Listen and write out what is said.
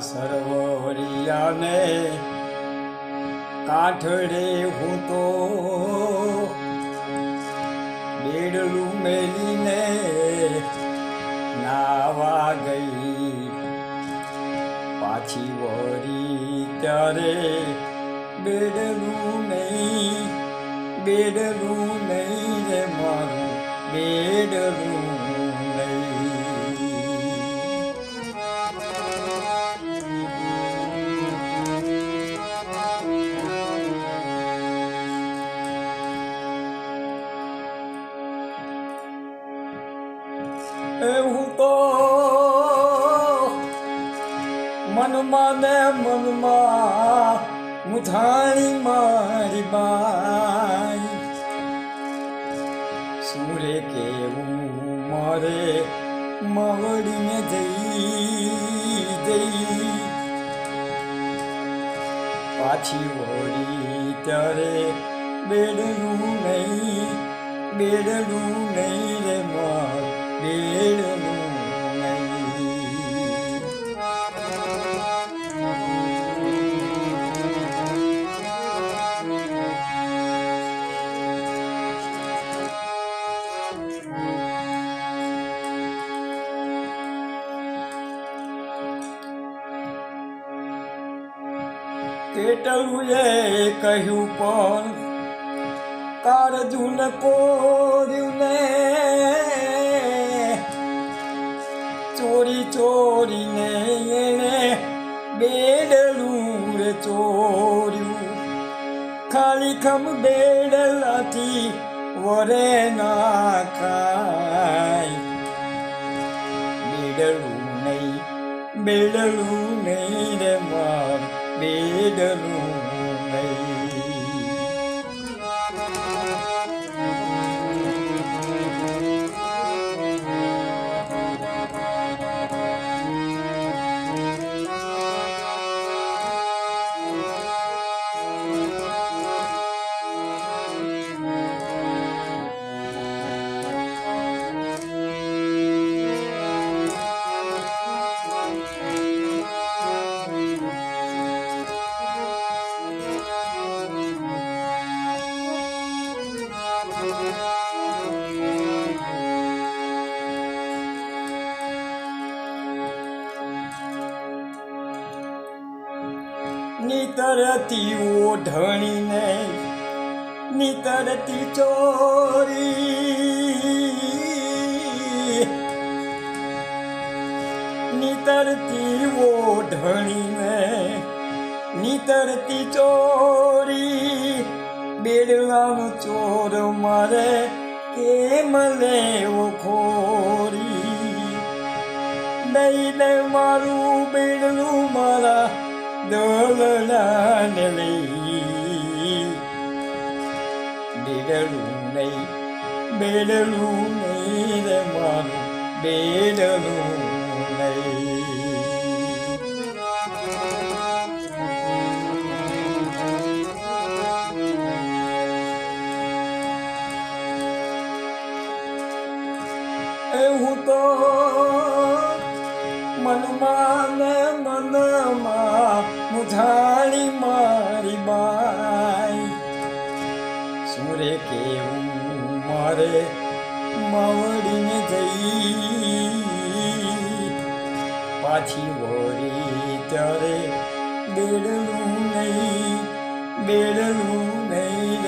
સરવરિયાને કાંઠડે હું તો બેડલું મેલીને નાવા ગઈ, પાછી વળી ત્યારે બેડલું નહીં રે મારું બેડલું નહીં. હું તો મનમાં ને મનમાં મુઠાણી મારી બાઈ, સુરે કેવું મારે માવડીને જઈ પાછી વળી ત્યારે બેડલું નહીં રે માર બેડલું નહીં. કેટલું એ કહ્યું પણ કાળજું કોર્યું ને, ચોરીને એને બેડલું રે ચોર્યું, ખાલી ખમ બેડલાથી વરે ના ખાય. બેડલું નહીં રે માર બેડલું નહીં. નીતરતી ઓઢણીને નીતરતી ચોરી, નીતરતી ઓઢણીને નીતરતી ચોરી, બેડલાનો ચોર મારે કેમ લેવો ખોરી. દઈને મારું બેડલું મારા દોલનાને લઈ, બેડલું નહીં રે મારું બેડલું નહીં. હું તો મનમાં ને મનમાં મુઠાણી મારી બાઈ, સુરે કેવું મારે માવડીને જઈ પાછી વળી ત્યારે બેડલું નહીં